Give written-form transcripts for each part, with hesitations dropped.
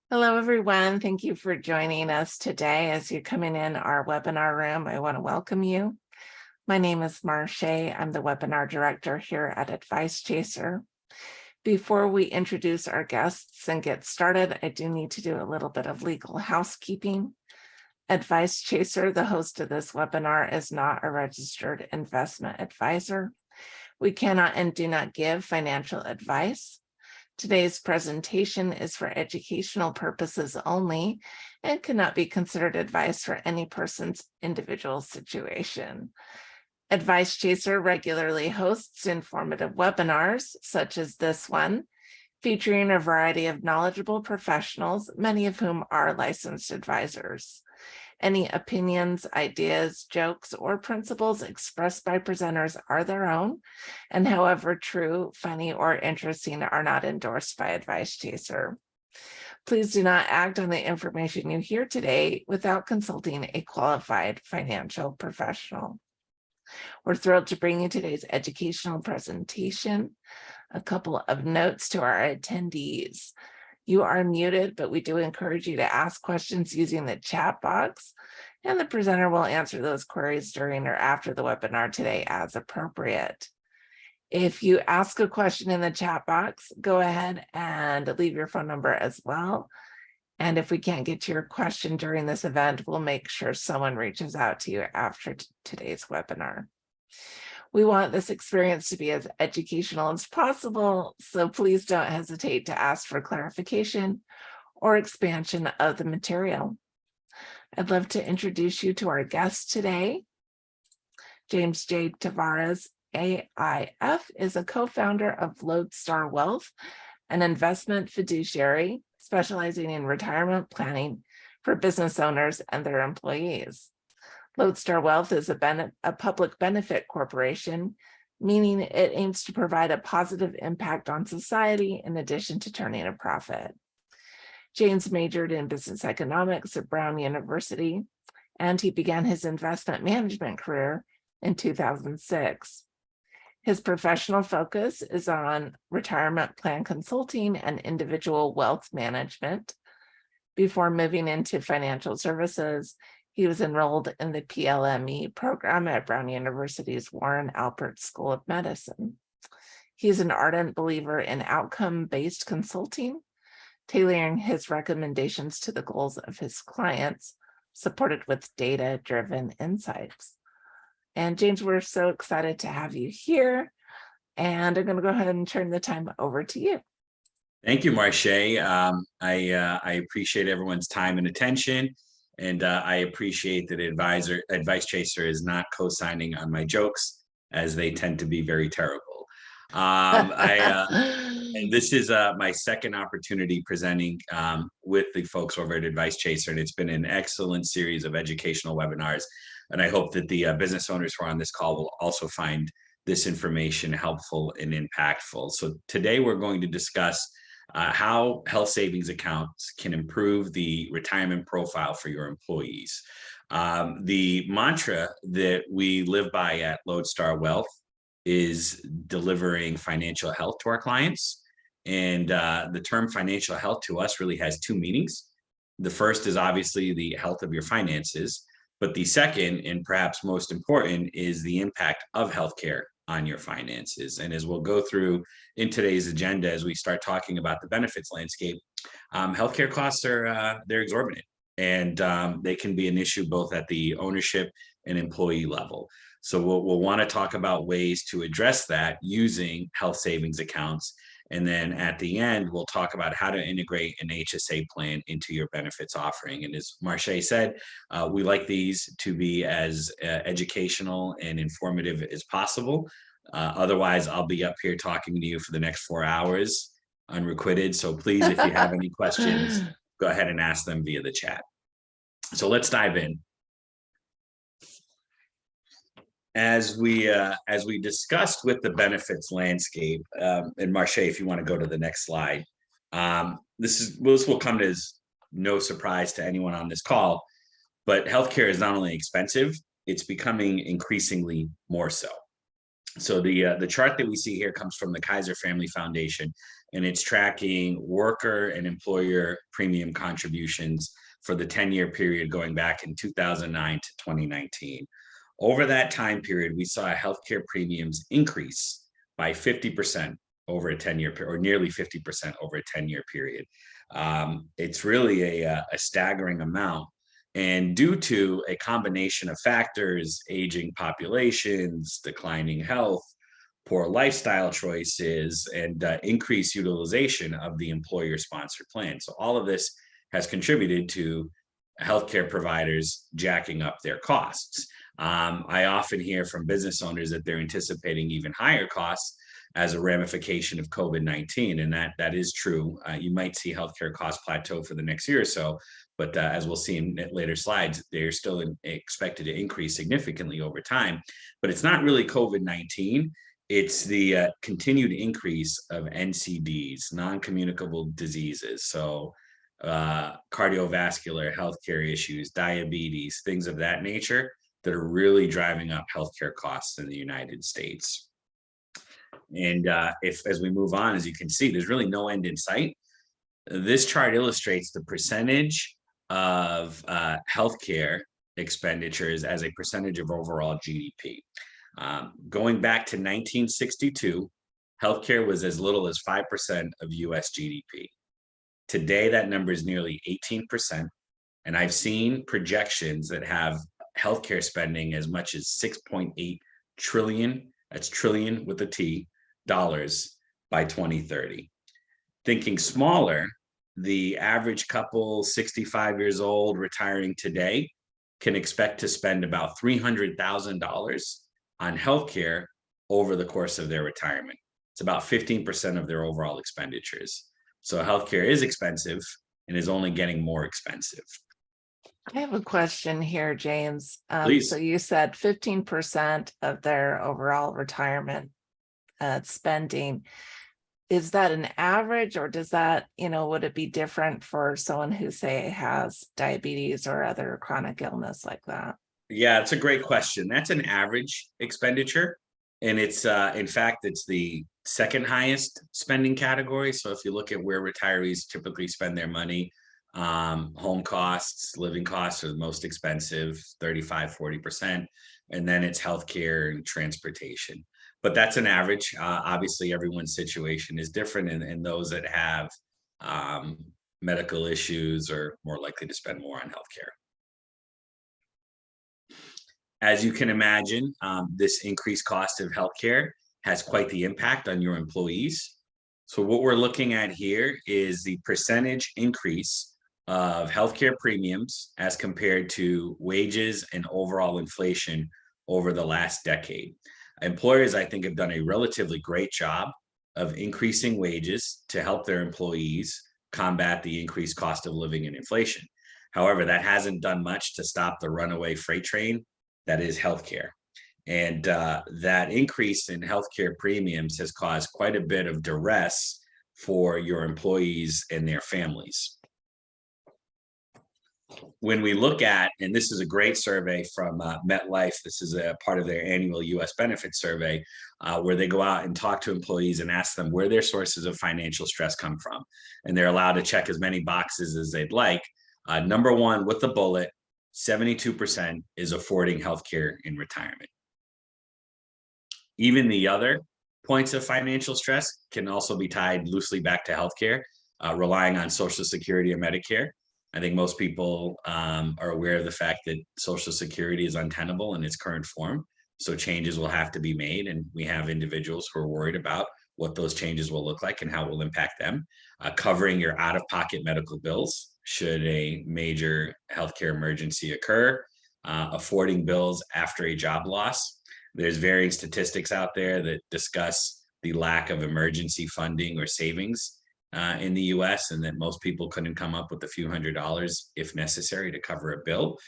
Hello, everyone. Thank you for joining us today. As you're coming in our webinar room, I want to welcome you. My name is Marche. I'm the webinar director here at Advice Chaser. Before we introduce our guests and get started, I do need to do a little bit of legal housekeeping. Advice Chaser, the host of this webinar, is not a registered investment advisor. We cannot and do not give financial advice. Today's presentation is for educational purposes only and cannot be considered advice for any person's individual situation. Advice Chaser regularly hosts informative webinars, such as this one, featuring a variety of knowledgeable professionals, many of whom are licensed advisors. Any opinions, ideas, jokes, or principles expressed by presenters are their own, and however true, funny, or interesting are not endorsed by Advice Chaser. Please do not act on the information you hear today without consulting a qualified financial professional. We're thrilled to bring you today's educational presentation. A couple of notes to our attendees. You are muted, but we do encourage you to ask questions using the chat box, and the presenter will answer those queries during or after the webinar today as appropriate. If you ask a question in the chat box, go ahead and leave your phone number as well. And if we can't get to your question during this event, we'll make sure someone reaches out to you after today's webinar. We want this experience to be as educational as possible, so please don't hesitate to ask for clarification or expansion of the material. I'd love to introduce you to our guest today. James J. Tavares, AIF, is a co-founder of Lodestar Wealth, an investment fiduciary specializing in retirement planning for business owners and their employees. Lodestar Wealth is a public benefit corporation, meaning it aims to provide a positive impact on society in addition to turning a profit. James majored in business economics at Brown University, and he began his investment management career in 2006. His professional focus is on retirement plan consulting and individual wealth management. Before moving into financial services, he was enrolled in the PLME program at Brown University's Warren Alpert School of Medicine. He's an ardent believer in outcome-based consulting, tailoring his recommendations to the goals of his clients, supported with data-driven insights. And James, we're so excited to have you here, and I'm going to go ahead and turn the time over to you. Thank you, Marche. I appreciate everyone's time and attention. And I appreciate that Advice Chaser is not co-signing on my jokes, as they tend to be very terrible. And this is my second opportunity presenting with the folks over at Advice Chaser, and it's been an excellent series of educational webinars. And I hope that the business owners who are on this call will also find this information helpful and impactful. So today we're going to discuss how health savings accounts can improve the retirement profile for your employees. The mantra that we live by at Lodestar Wealth is delivering financial health to our clients. And the term financial health to us really has two meanings. The first is obviously the health of your finances, but the second, and perhaps most important, is the impact of healthcare on your finances. And as we'll go through in today's agenda, as we start talking about the benefits landscape, healthcare costs are they're exorbitant, and they can be an issue both at the ownership and employee level. So we'll want to talk about ways to address that using health savings accounts. And then at the end, we'll talk about how to integrate an HSA plan into your benefits offering. And as Marche said, we like these to be as educational and informative as possible. Otherwise, I'll be up here talking to you for the next 4 hours unrequited. So please, if you have any questions, go ahead and ask them via the chat. So let's dive in. As we discussed with the benefits landscape, and Marche, if you want to go to the next slide, this will come as no surprise to anyone on this call, but healthcare is not only expensive, it's becoming increasingly more so. So the chart that we see here comes from the Kaiser Family Foundation, and it's tracking worker and employer premium contributions for the 10-year period going back in 2009 to 2019. Over that time period, we saw healthcare premiums increase by 50% over a 10-year period, or nearly 50% over a 10-year period. It's really a staggering amount. And due to a combination of factors, aging populations, declining health, poor lifestyle choices, and increased utilization of the employer sponsored plan. So, all of this has contributed to healthcare providers jacking up their costs. I often hear from business owners that they're anticipating even higher costs as a ramification of COVID-19, and that is true. You might see healthcare costs plateau for the next year or so, but as we'll see in later slides, they're still expected to increase significantly over time. But it's not really COVID-19. It's the continued increase of NCDs, non-communicable diseases. So cardiovascular healthcare issues, diabetes, things of that nature that are really driving up healthcare costs in the United States. And if as we move on, as you can see, there's really no end in sight. This chart illustrates the percentage of healthcare expenditures as a percentage of overall GDP. Going back to 1962, healthcare was as little as 5% of US GDP. Today, that number is nearly 18%. And I've seen projections that have healthcare spending as much as 6.8 trillion, that's trillion with a T, dollars by 2030. Thinking smaller, the average couple 65 years old retiring today can expect to spend about $300,000 on healthcare over the course of their retirement. It's about 15% of their overall expenditures. So healthcare is expensive and is only getting more expensive. I have a question here, James. Please. So you said 15% of their overall retirement spending. Is that an average, or does that, would it be different for someone who, say, has diabetes or other chronic illness like that? Yeah, it's a great question. That's an average expenditure. And it's, in fact, it's the second highest spending category. So if you look at where retirees typically spend their money, home costs, living costs are the most expensive, 35-40%. And then it's healthcare and transportation. But that's an average. Obviously, everyone's situation is different, and those that have medical issues are more likely to spend more on healthcare. As you can imagine, this increased cost of healthcare has quite the impact on your employees. So what we're looking at here is the percentage increase of healthcare premiums as compared to wages and overall inflation over the last decade. Employers, I think, have done a relatively great job of increasing wages to help their employees combat the increased cost of living and inflation. However, that hasn't done much to stop the runaway freight train that is healthcare. And that increase in healthcare premiums has caused quite a bit of duress for your employees and their families. When we look at, and this is a great survey from MetLife, this is a part of their annual US benefits survey, where they go out and talk to employees and ask them where their sources of financial stress come from. And they're allowed to check as many boxes as they'd like. Number one, with the bullet, 72% is affording healthcare in retirement. Even the other points of financial stress can also be tied loosely back to healthcare, relying on Social Security or Medicare. I think most people are aware of the fact that Social Security is untenable in its current form. So changes will have to be made. And we have individuals who are worried about what those changes will look like and how it will impact them. Covering your out-of-pocket medical bills should a major healthcare emergency occur. Affording bills after a job loss. There's varying statistics out there that discuss the lack of emergency funding or savings in the US, and that most people couldn't come up with a few $100s if necessary to cover a bill.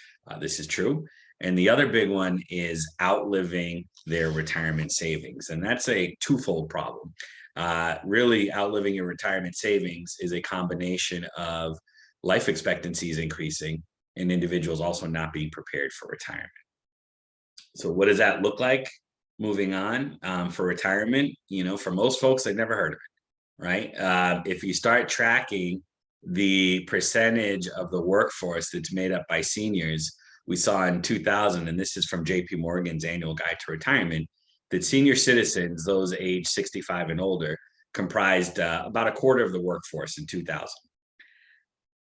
This is true. And the other big one is outliving their retirement savings. And that's a twofold problem. Really, outliving your retirement savings is a combination of life expectancies increasing and individuals also not being prepared for retirement. So what does that look like? moving on for retirement, for most folks, they've never heard of it, right? If you start tracking the percentage of the workforce that's made up by seniors, we saw in 2000, and this is from JP Morgan's annual guide to retirement, that senior citizens, those age 65 and older, comprised about a quarter of the workforce in 2000.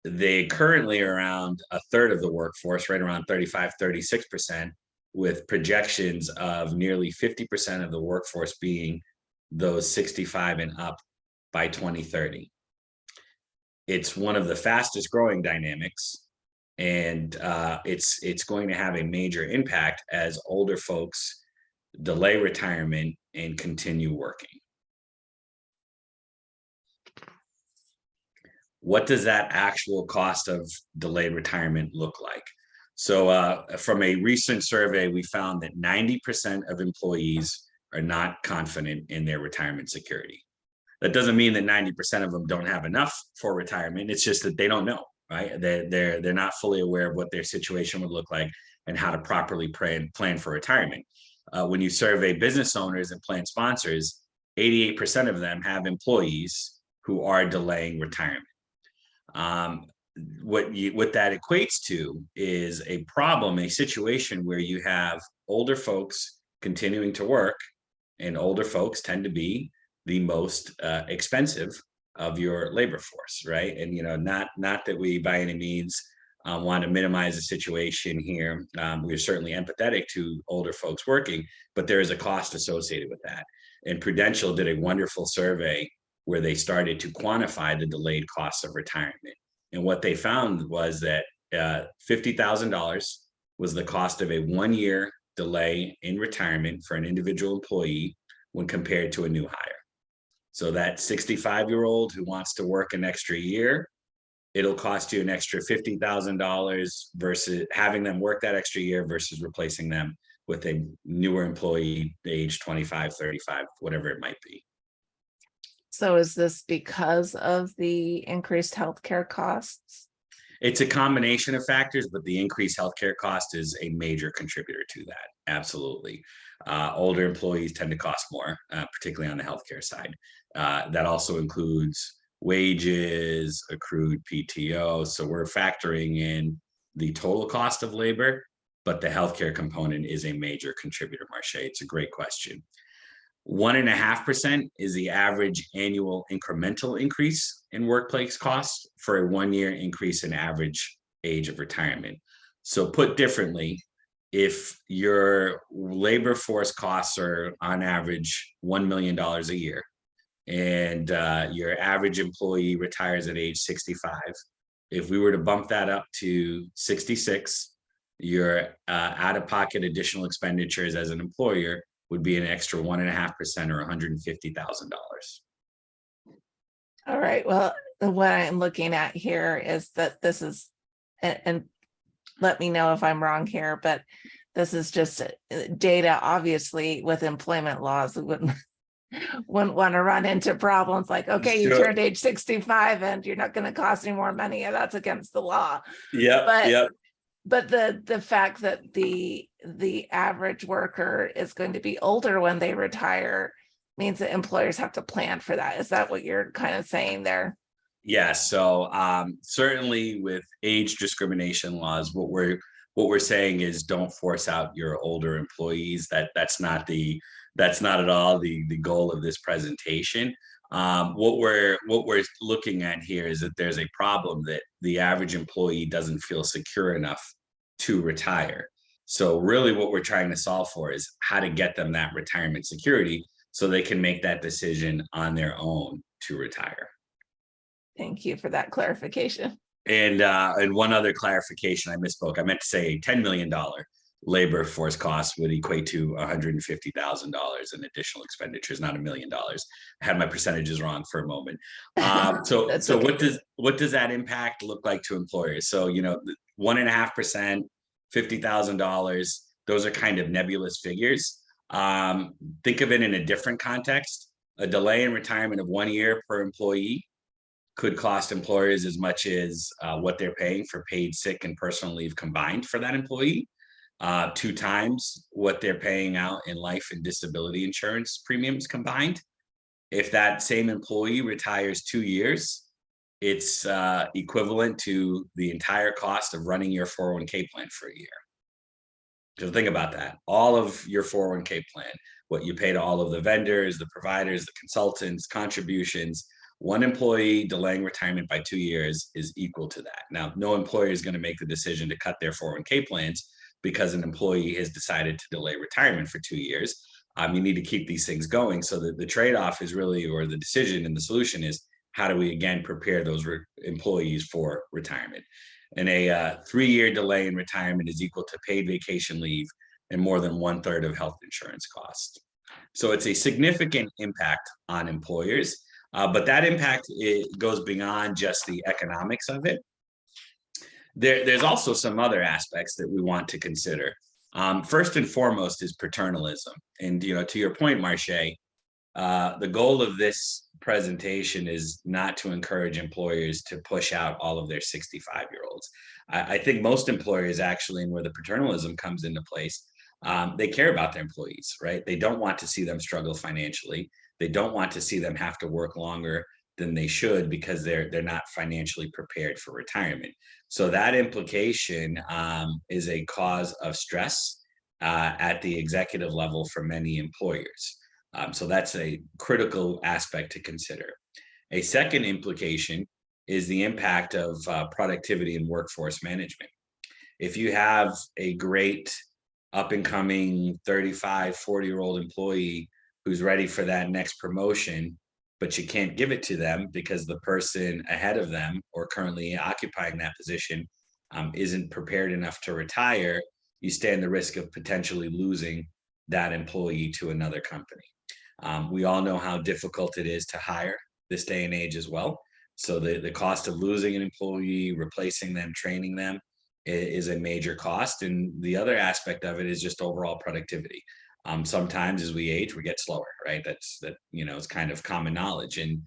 They currently are around a third of the workforce, right around 35, 36%, with projections of nearly 50% of the workforce being those 65 and up by 2030. It's one of the fastest growing dynamics, and it's going to have a major impact as older folks delay retirement and continue working. What does that actual cost of delayed retirement look like? So from a recent survey, we found that 90% of employees are not confident in their retirement security. That doesn't mean that 90% of them don't have enough for retirement. It's just that they don't know, right? They're not fully aware of what their situation would look like and how to properly plan for retirement. When you survey business owners and plan sponsors, 88% of them have employees who are delaying retirement. What that equates to is a problem, a situation where you have older folks continuing to work, and older folks tend to be the most expensive of your labor force, right? And not that we by any means want to minimize the situation here. We're certainly empathetic to older folks working, but there is a cost associated with that. And Prudential did a wonderful survey where they started to quantify the delayed costs of retirement. And what they found was that $50,000 was the cost of a 1-year delay in retirement for an individual employee when compared to a new hire. So that 65-year-old who wants to work an extra year, it'll cost you an extra $50,000 versus having them work that extra year versus replacing them with a newer employee, age 25, 35, whatever it might be. So is this because of the increased healthcare costs? It's a combination of factors, but the increased healthcare cost is a major contributor to that. Absolutely. Older employees tend to cost more, particularly on the healthcare side. That also includes wages, accrued PTO. So we're factoring in the total cost of labor, but the healthcare component is a major contributor, Marche. It's a great question. 1.5% is the average annual incremental increase in workplace costs for a 1-year increase in average age of retirement. So put differently, if your labor force costs are on average $1 million a year, and your average employee retires at age 65, if we were to bump that up to 66, your out-of-pocket additional expenditures as an employer would be an extra 1.5% or $150,000. All right. Well, what I'm looking at here is that this is, and let me know if I'm wrong here, but this is just data. Obviously, with employment laws, we wouldn't want to run into problems like, okay, you turned age 65 and you're not going to cost any more money. That's against the law. But the fact that the average worker is going to be older when they retire means that employers have to plan for that. Is that what you're kind of saying there? Yes. So certainly with age discrimination laws, what we're saying is don't force out your older employees. That's not at all the goal of this presentation. What we're looking at here is that there's a problem that the average employee doesn't feel secure enough to retire. So really what we're trying to solve for is how to get them that retirement security so they can make that decision on their own to retire. Thank you for that clarification. And one other clarification, I misspoke. I meant to say $10 million labor force costs would equate to $150,000 in additional expenditures, not $1 million. I had my percentages wrong for a moment. So okay. What does that impact look like to employers? So 1.5%, $50,000. Those are kind of nebulous figures. Think of it in a different context. A delay in retirement of 1 year per employee could cost employers as much as what they're paying for paid sick and personal leave combined for that employee. 2 times what they're paying out in life and disability insurance premiums combined. If that same employee retires 2 years, it's equivalent to the entire cost of running your 401k plan for a year. So think about that. All of your 401k plan, what you pay to all of the vendors, the providers, the consultants, contributions, one employee delaying retirement by 2 years is equal to that. Now, no employer is going to make the decision to cut their 401k plans because an employee has decided to delay retirement for 2 years. You need to keep these things going. So the trade-off is really, or the decision and the solution is, how do we again prepare those employees for retirement? And a 3-year delay in retirement is equal to paid vacation leave and more than 1/3 of health insurance costs. So it's a significant impact on employers, but that impact, it goes beyond just the economics of it. There's also some other aspects that we want to consider. First and foremost is paternalism. And to your point, Marche, the goal of this presentation is not to encourage employers to push out all of their 65-year-olds. I think most employers actually, and where the paternalism comes into place, they care about their employees, right? They don't want to see them struggle financially. They don't want to see them have to work longer than they should because they're not financially prepared for retirement. So that implication is a cause of stress at the executive level for many employers. So that's a critical aspect to consider. A second implication is the impact of productivity and workforce management. If you have a great up and coming 35, 40-year-old employee who's ready for that next promotion, but you can't give it to them because the person ahead of them or currently occupying that position isn't prepared enough to retire, you stand the risk of potentially losing that employee to another company. We all know how difficult it is to hire this day and age as well. So the cost of losing an employee, replacing them, training them is a major cost. And the other aspect of it is just overall productivity. Sometimes as we age, we get slower, right? It's kind of common knowledge. And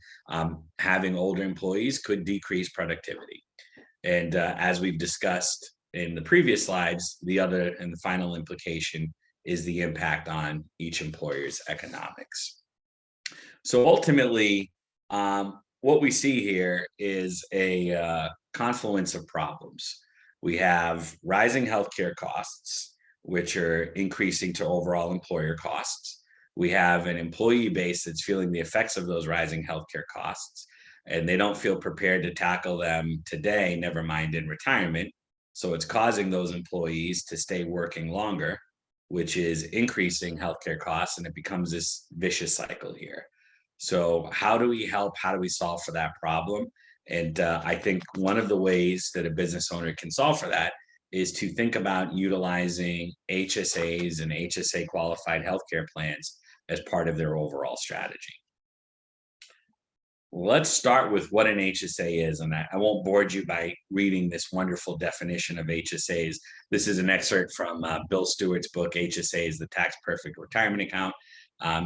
having older employees could decrease productivity. And as we've discussed in the previous slides, the other and the final implication is the impact on each employer's economics. So ultimately, what we see here is a confluence of problems. We have rising healthcare costs, which are increasing to overall employer costs. We have an employee base that's feeling the effects of those rising healthcare costs, and they don't feel prepared to tackle them today, never mind in retirement. So it's causing those employees to stay working longer, which is increasing healthcare costs, and it becomes this vicious cycle here. So how do we help? How do we solve for that problem? And I think one of the ways that a business owner can solve for that is to think about utilizing HSAs and HSA qualified healthcare plans as part of their overall strategy. Let's start with what an HSA is, and I won't bore you by reading this wonderful definition of HSAs. This is an excerpt from Bill Stewart's book, HSAs, the Tax Perfect Retirement Account.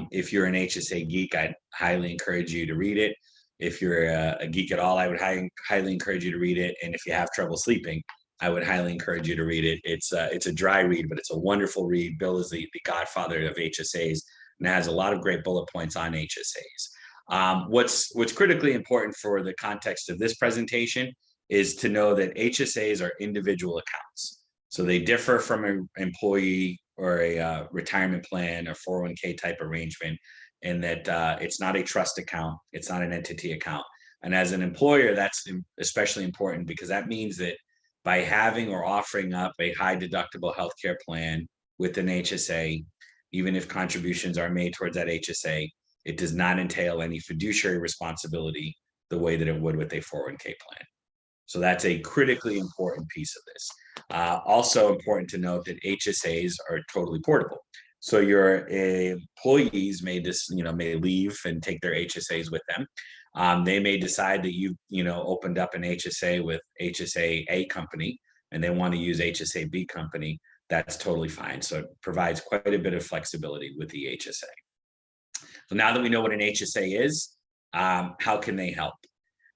If you're an HSA geek, I'd highly encourage you to read it. If you're a geek at all, I would highly encourage you to read it. And if you have trouble sleeping, I would highly encourage you to read it. It's a dry read, but it's a wonderful read. Bill is the godfather of HSAs and has a lot of great bullet points on HSAs. What's critically important for the context of this presentation is to know that HSAs are individual accounts. So they differ from an employee or a retirement plan or 401k type arrangement, in that it's not a trust account, it's not an entity account. And as an employer, that's especially important because that means that by having or offering up a high deductible healthcare plan with an HSA, even if contributions are made towards that HSA, it does not entail any fiduciary responsibility the way that it would with a 401k plan. So that's a critically important piece of this. Also important to note that HSAs are totally portable. So your employees may leave and take their HSAs with them. They may decide that you opened up an HSA with HSA A company and they want to use HSA B company. That's totally fine. So it provides quite a bit of flexibility with the HSA. So now that we know what an HSA is, how can they help?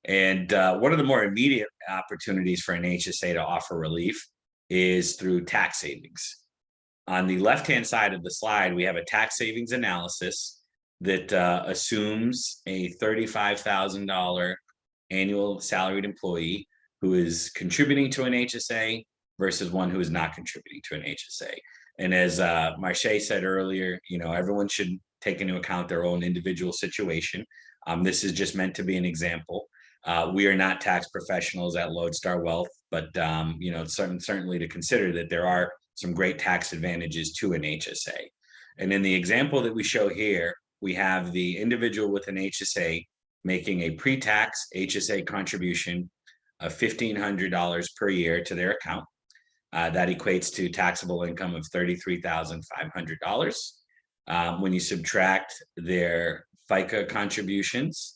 And one of the more immediate opportunities for an HSA to offer relief is through tax savings. On the left-hand side of the slide, we have a tax savings analysis that assumes a $35,000 annual salaried employee who is contributing to an HSA versus one who is not contributing to an HSA. And as Marche said earlier, everyone should take into account their own individual situation. This is just meant to be an example. We are not tax professionals at Lodestar Wealth, but certainly to consider that there are some great tax advantages to an HSA. And in the example that we show here, we have the individual with an HSA making a pre-tax HSA contribution of $1,500 per year to their account. That equates to taxable income of $33,500. When you subtract their FICA contributions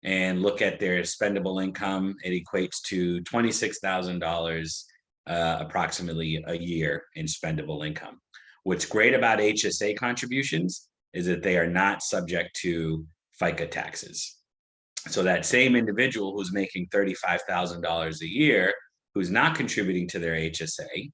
and look at their spendable income, it equates to $26,000 approximately a year in spendable income. What's great about HSA contributions is that they are not subject to FICA taxes. So that same individual who's making $35,000 a year, who's not contributing to their HSA,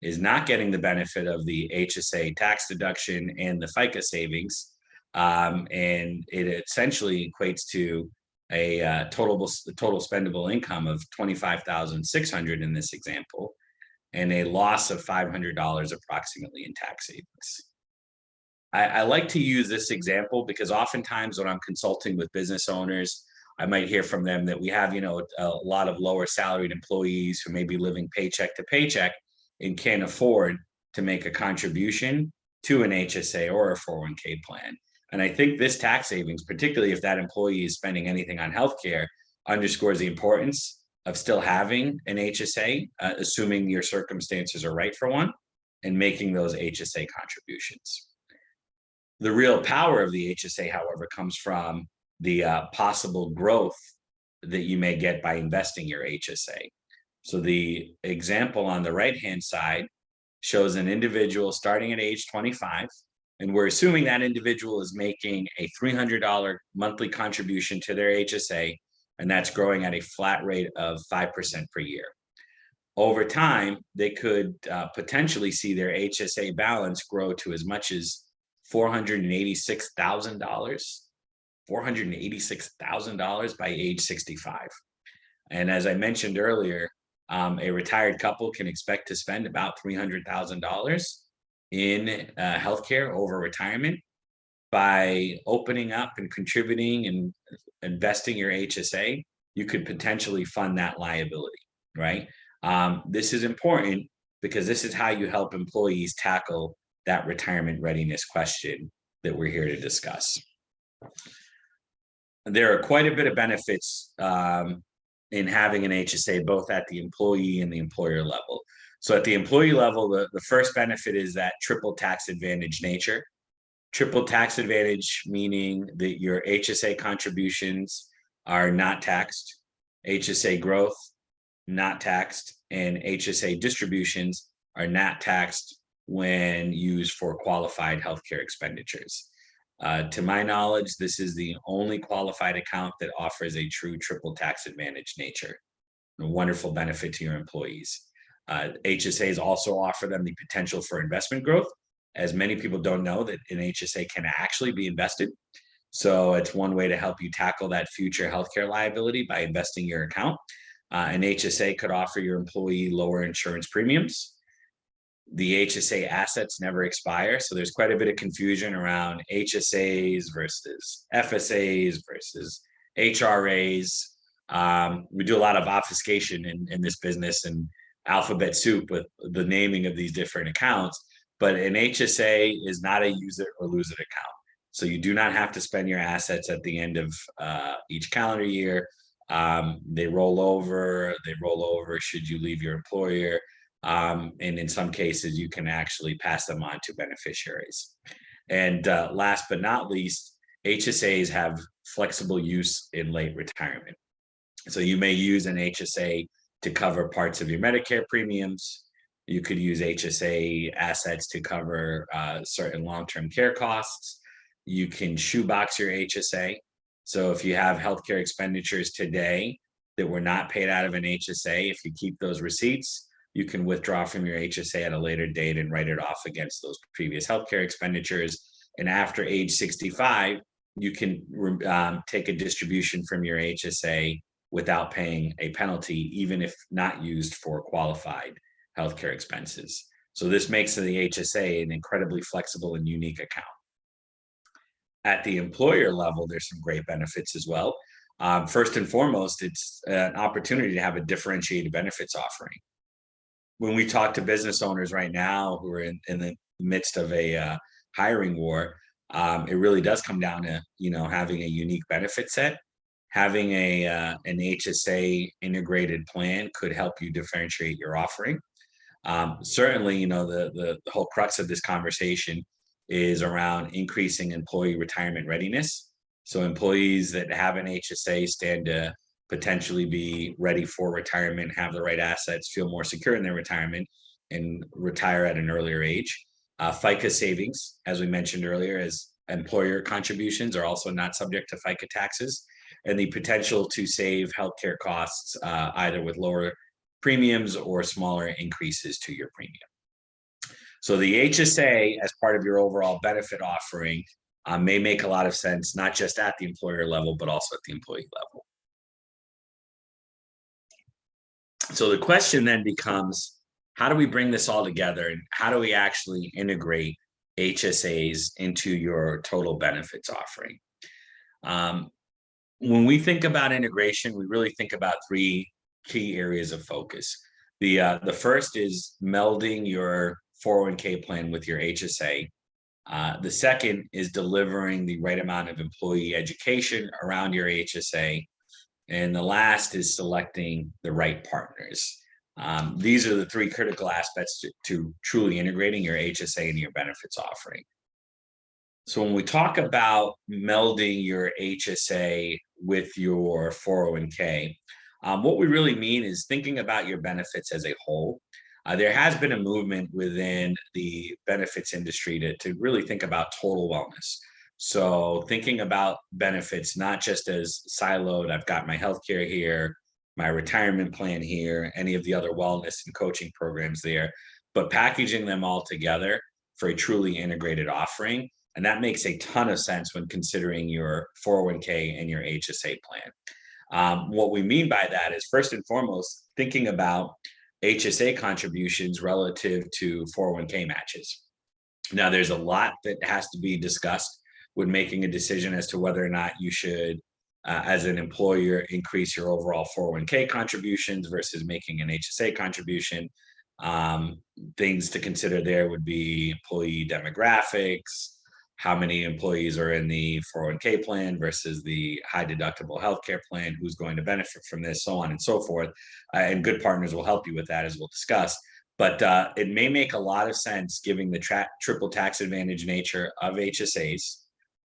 is not getting the benefit of the HSA tax deduction and the FICA savings. And it essentially equates to a total spendable income of $25,600 in this example, and a loss of $500 approximately in tax savings. I like to use this example because oftentimes when I'm consulting with business owners, I might hear from them that we have, a lot of lower salaried employees who may be living paycheck to paycheck and can't afford to make a contribution to an HSA or a 401k plan. And I think this tax savings, particularly if that employee is spending anything on healthcare, underscores the importance of still having an HSA, assuming your circumstances are right for one, and making those HSA contributions. The real power of the HSA, however, comes from the possible growth that you may get by investing your HSA. So the example on the right-hand side shows an individual starting at age 25, and we're assuming that individual is making a $300 monthly contribution to their HSA, and that's growing at a flat rate of 5% per year. Over time, they could potentially see their HSA balance grow to as much as $486,000 by age 65. And as I mentioned earlier, a retired couple can expect to spend about $300,000 in healthcare over retirement. By opening up and contributing and investing your HSA, you could potentially fund that liability, right? This is important because this is how you help employees tackle that retirement readiness question that we're here to discuss. There are quite a bit of benefits in having an HSA, both at the employee and the employer level. So at the employee level, the first benefit is that triple tax advantage nature. Triple tax advantage, meaning that your HSA contributions are not taxed, HSA growth, not taxed, and HSA distributions are not taxed when used for qualified healthcare expenditures. To my knowledge, this is the only qualified account that offers a true triple tax advantage nature. A wonderful benefit to your employees. HSAs also offer them the potential for investment growth, as many people don't know that an HSA can actually be invested. So it's one way to help you tackle that future healthcare liability by investing your account. An HSA could offer your employee lower insurance premiums. The HSA assets never expire. So there's quite a bit of confusion around HSAs versus FSAs versus HRAs. We do a lot of obfuscation in this business and alphabet soup with the naming of these different accounts, but an HSA is not a use it or lose it account. So you do not have to spend your assets at the end of each calendar year. They roll over should you leave your employer. And in some cases, you can actually pass them on to beneficiaries. And last but not least, HSAs have flexible use in late retirement. So you may use an HSA to cover parts of your Medicare premiums. You could use HSA assets to cover certain long-term care costs. You can shoebox your HSA. So if you have healthcare expenditures today that were not paid out of an HSA, if you keep those receipts, You can withdraw from your HSA at a later date and write it off against those previous healthcare expenditures. And after age 65, you can take a distribution from your HSA without paying a penalty, even if not used for qualified healthcare expenses. So this makes the HSA an incredibly flexible and unique account. At the employer level, there's some great benefits as well. First and foremost, it's an opportunity to have a differentiated benefits offering. When we talk to business owners right now who are in the midst of a hiring war, it really does come down to having a unique benefit set. Having an HSA integrated plan could help you differentiate your offering. Certainly, the whole crux of this conversation is around increasing employee retirement readiness. So employees that have an HSA stand to potentially be ready for retirement, have the right assets, feel more secure in their retirement, and retire at an earlier age. FICA savings, as we mentioned earlier, as employer contributions are also not subject to FICA taxes, and the potential to save healthcare costs either with lower premiums or smaller increases to your premium. So the HSA as part of your overall benefit offering may make a lot of sense, not just at the employer level, but also at the employee level. So the question then becomes, how do we bring this all together, and how do we actually integrate HSAs into your total benefits offering? When we think about integration, we really think about three key areas of focus. The first is melding your 401k plan with your HSA. The second is delivering the right amount of employee education around your HSA. And the last is selecting the right partners. These are the three critical aspects to truly integrating your HSA into your benefits offering. So when we talk about melding your HSA with your 401k, what we really mean is thinking about your benefits as a whole. There has been a movement within the benefits industry to really think about total wellness. So thinking about benefits, not just as siloed, I've got my healthcare here, my retirement plan here, any of the other wellness and coaching programs there, but packaging them all together for a truly integrated offering. And that makes a ton of sense when considering your 401k and your HSA plan. What we mean by that is, first and foremost, thinking about HSA contributions relative to 401k matches. Now, there's a lot that has to be discussed when making a decision as to whether or not you should, as an employer, increase your overall 401k contributions versus making an HSA contribution. Things to consider there would be employee demographics, how many employees are in the 401k plan versus the high deductible healthcare plan, who's going to benefit from this, so on and so forth. And good partners will help you with that, as we'll discuss. But it may make a lot of sense, given the triple tax advantage nature of HSAs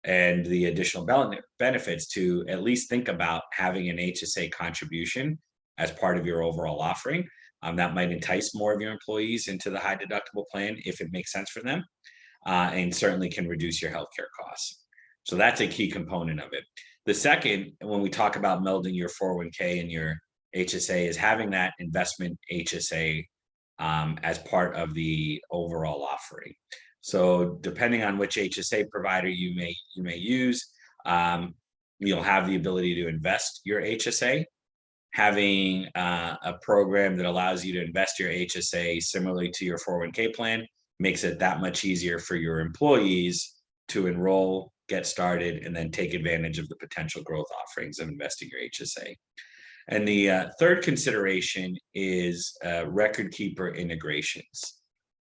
and the additional benefits, to at least think about having an HSA contribution as part of your overall offering. That might entice more of your employees into the high deductible plan if it makes sense for them. And certainly can reduce your healthcare costs. So that's a key component of it. The second, when we talk about melding your 401k and your HSA, is having that investment HSA as part of the overall offering. So depending on which HSA provider you may use, you'll have the ability to invest your HSA. Having a program that allows you to invest your HSA similarly to your 401k plan makes it that much easier for your employees to enroll, get started, and then take advantage of the potential growth offerings of investing your HSA. And the third consideration is record keeper integrations.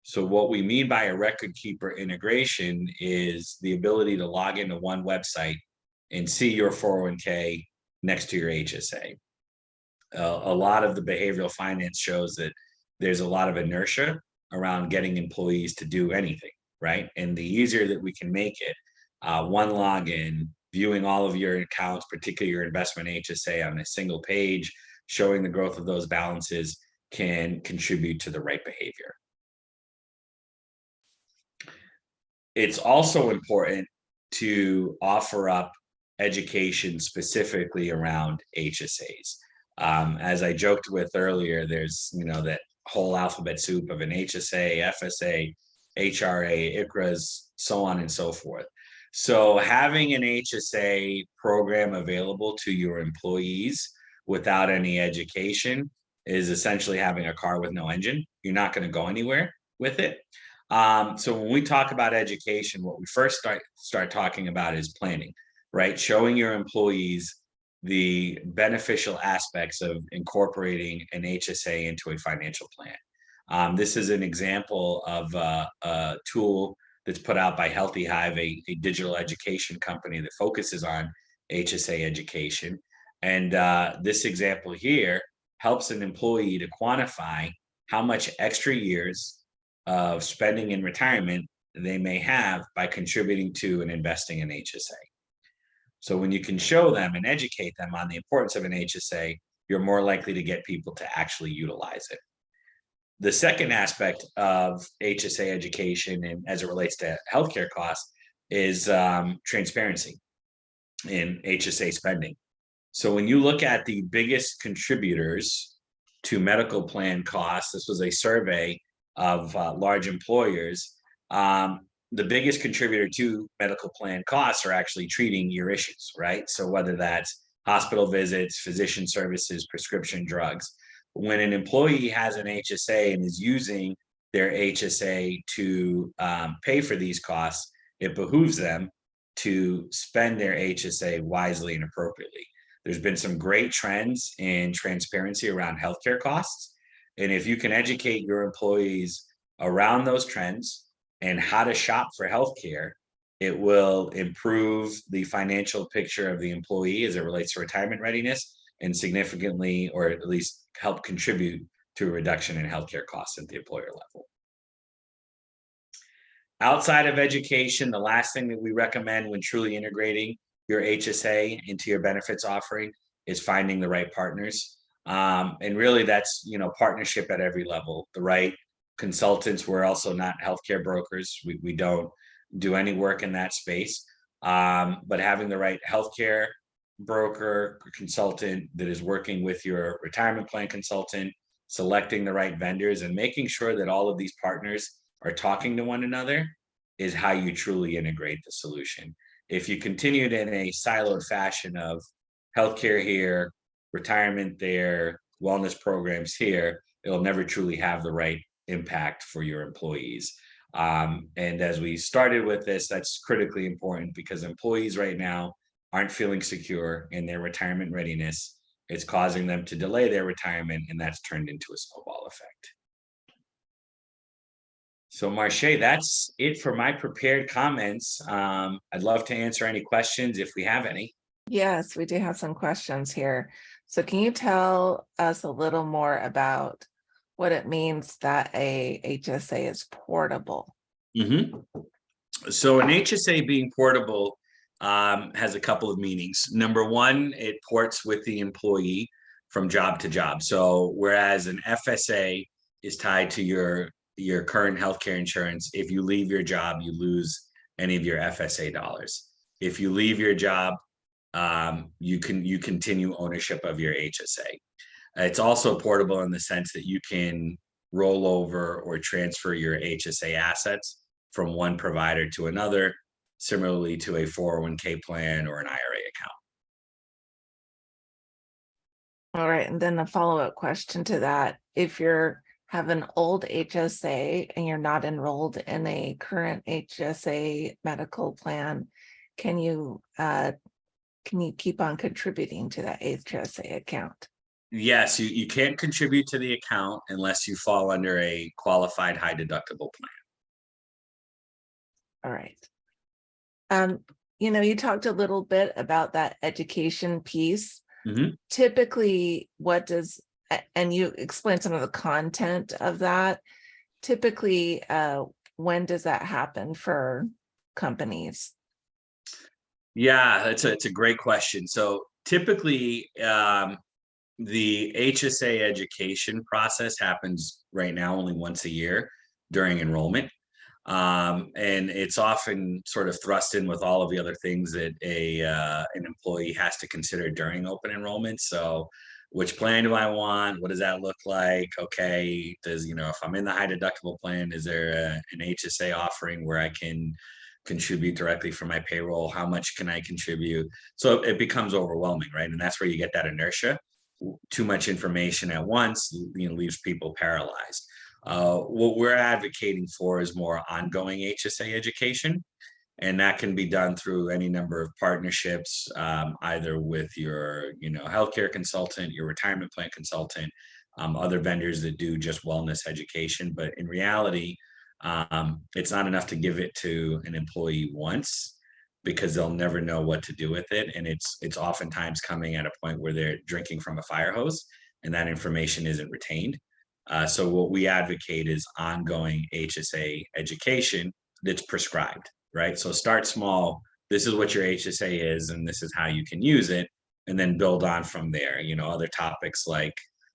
So what we mean by a record keeper integration is the ability to log into one website and see your 401k next to your HSA. A lot of the behavioral finance shows that there's a lot of inertia around getting employees to do anything, right? And the easier that we can make it, one login, viewing all of your accounts, particularly your investment HSA, on a single page, showing the growth of those balances, can contribute to the right behavior. It's also important to offer up education specifically around HSAs. As I joked with earlier, there's that whole alphabet soup of an HSA, FSA, HRA, ICRAs, so on and so forth. So having an HSA program available to your employees without any education is essentially having a car with no engine. You're not going to go anywhere with it. So when we talk about education, what we first start talking about is planning, right? Showing your employees the beneficial aspects of incorporating an HSA into a financial plan. This is an example of a tool that's put out by Healthy Hive, a digital education company that focuses on HSA education. And this example here helps an employee to quantify how much extra years of spending in retirement they may have by contributing to and investing in HSA. So when you can show them and educate them on the importance of an HSA, you're more likely to get people to actually utilize it. The second aspect of HSA education, and as it relates to healthcare costs, is transparency in HSA spending. So when you look at the biggest contributors to medical plan costs, this was a survey of large employers. The biggest contributor to medical plan costs are actually treating your issues, right? So whether that's hospital visits, physician services, prescription drugs. When an employee has an HSA and is using their HSA to pay for these costs, it behooves them to spend their HSA wisely and appropriately. There's been some great trends in transparency around healthcare costs. And if you can educate your employees around those trends and how to shop for healthcare, it will improve the financial picture of the employee as it relates to retirement readiness and significantly, or at least help contribute to a reduction in healthcare costs at the employer level. Outside of education, the last thing that we recommend when truly integrating your HSA into your benefits offering is finding the right partners. And really that's, partnership at every level, the right consultants. We're also not healthcare brokers. We don't do any work in that space. But having the right healthcare broker or consultant that is working with your retirement plan consultant, selecting the right vendors and making sure that all of these partners are talking to one another is how you truly integrate the solution. If you continued in a siloed fashion of healthcare here, retirement there, wellness programs here, it'll never truly have the right impact for your employees. And as we started with this, that's critically important because employees right now aren't feeling secure in their retirement readiness. It's causing them to delay their retirement, and that's turned into a snowball effect. So Marche, that's it for my prepared comments. I'd love to answer any questions if we have any. Yes, we do have some questions here. So can you tell us a little more about what it means that a HSA is portable? So an HSA being portable has a couple of meanings. Number one, it ports with the employee from job to job. So whereas an FSA is tied to your current healthcare insurance, if you leave your job, you lose any of your FSA dollars. If you leave your job, you continue ownership of your HSA. It's also portable in the sense that you can roll over or transfer your HSA assets from one provider to another, similarly to a 401k plan or an IRA account. All right, and then a follow-up question to that. If you're have an old HSA and you're not enrolled in a current HSA medical plan, can you keep on contributing to that HSA account? Yes, you can't contribute to the account unless you fall under a qualified high deductible plan. All right. You talked a little bit about that education piece. Typically, and you explained some of the content of that. Typically, when does that happen for companies? Yeah, it's a great question. So typically, the HSA education process happens right now only once a year during enrollment. And it's often sort of thrust in with all of the other things that an employee has to consider during open enrollment. So which plan do I want? What does that look like? Okay, does, if I'm in the high deductible plan, is there an HSA offering where I can contribute directly from my payroll? How much can I contribute? So it becomes overwhelming, right? And that's where you get that inertia. Too much information at once, leaves people paralyzed. What we're advocating for is more ongoing HSA education, and that can be done through any number of partnerships, either with your healthcare consultant, your retirement plan consultant, other vendors that do just wellness education. But in reality, it's not enough to give it to an employee once, because they'll never know what to do with it, and it's oftentimes coming at a point where they're drinking from a fire hose and that information isn't retained. So what we advocate is ongoing HSA education that's prescribed, right? So start small. This is what your HSA is, and this is how you can use it, and then build on from there. Other topics like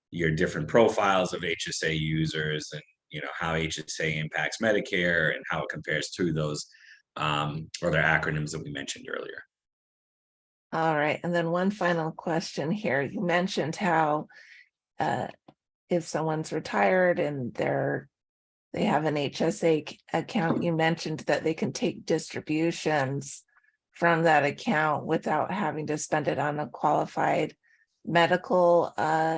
your different profiles of HSA users, and how HSA impacts Medicare and how it compares to those other acronyms that we mentioned earlier. All right. And then one final question here. You mentioned how if someone's retired and they have an HSA account, you mentioned that they can take distributions from that account without having to spend it on a qualified medical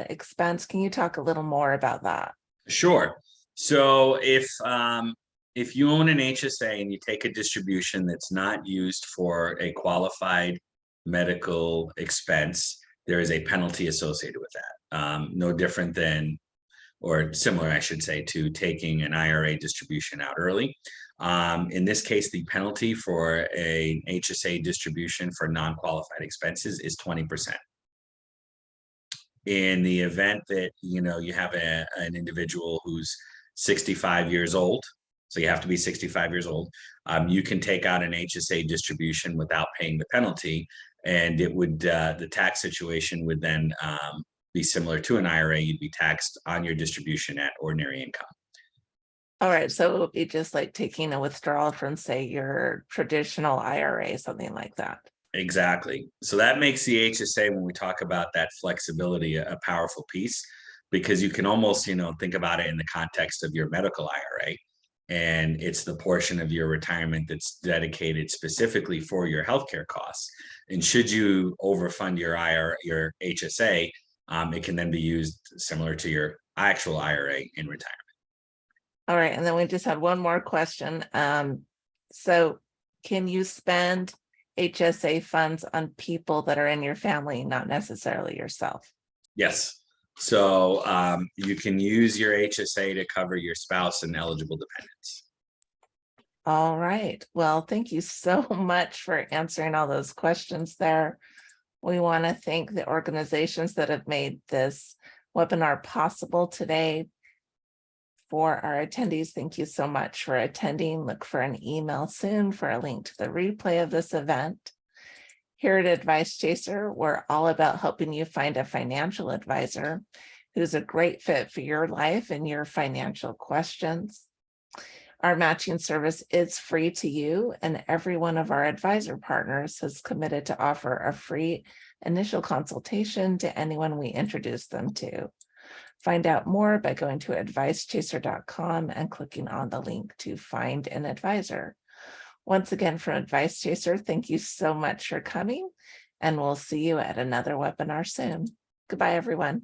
expense. Can you talk a little more about that? Sure. So if you own an HSA and you take a distribution that's not used for a qualified medical expense, there is a penalty associated with that. No different than, or similar, I should say, to taking an IRA distribution out early. In this case, the penalty for a HSA distribution for non-qualified expenses is 20%. In the event that you have an individual who's 65 years old, so you have to be 65 years old, you can take out an HSA distribution without paying the penalty, and it would the tax situation would then be similar to an IRA. You'd be taxed on your distribution at ordinary income. All right. So it would be just like taking a withdrawal from, say, your traditional IRA, something like that. Exactly. So that makes the HSA, when we talk about that flexibility, a powerful piece, because you can almost, think about it in the context of your medical IRA. And it's the portion of your retirement that's dedicated specifically for your healthcare costs. And should you overfund your your HSA, it can then be used similar to your actual IRA in retirement. All right. And then we just had one more question. So can you spend HSA funds on people that are in your family, not necessarily yourself? Yes. So you can use your HSA to cover your spouse and eligible dependents. All right. Well, thank you so much for answering all those questions there. We want to thank the organizations that have made this webinar possible today. For our attendees, thank you so much for attending. Look for an email soon for a link to the replay of this event. Here at Advice Chaser, we're all about helping you find a financial advisor who's a great fit for your life and your financial questions. Our matching service is free to you, and every one of our advisor partners has committed to offer a free initial consultation to anyone we introduce them to. Find out more by going to advicechaser.com and clicking on the link to find an advisor. Once again, from Advice Chaser, thank you so much for coming, and we'll see you at another webinar soon. Goodbye, everyone.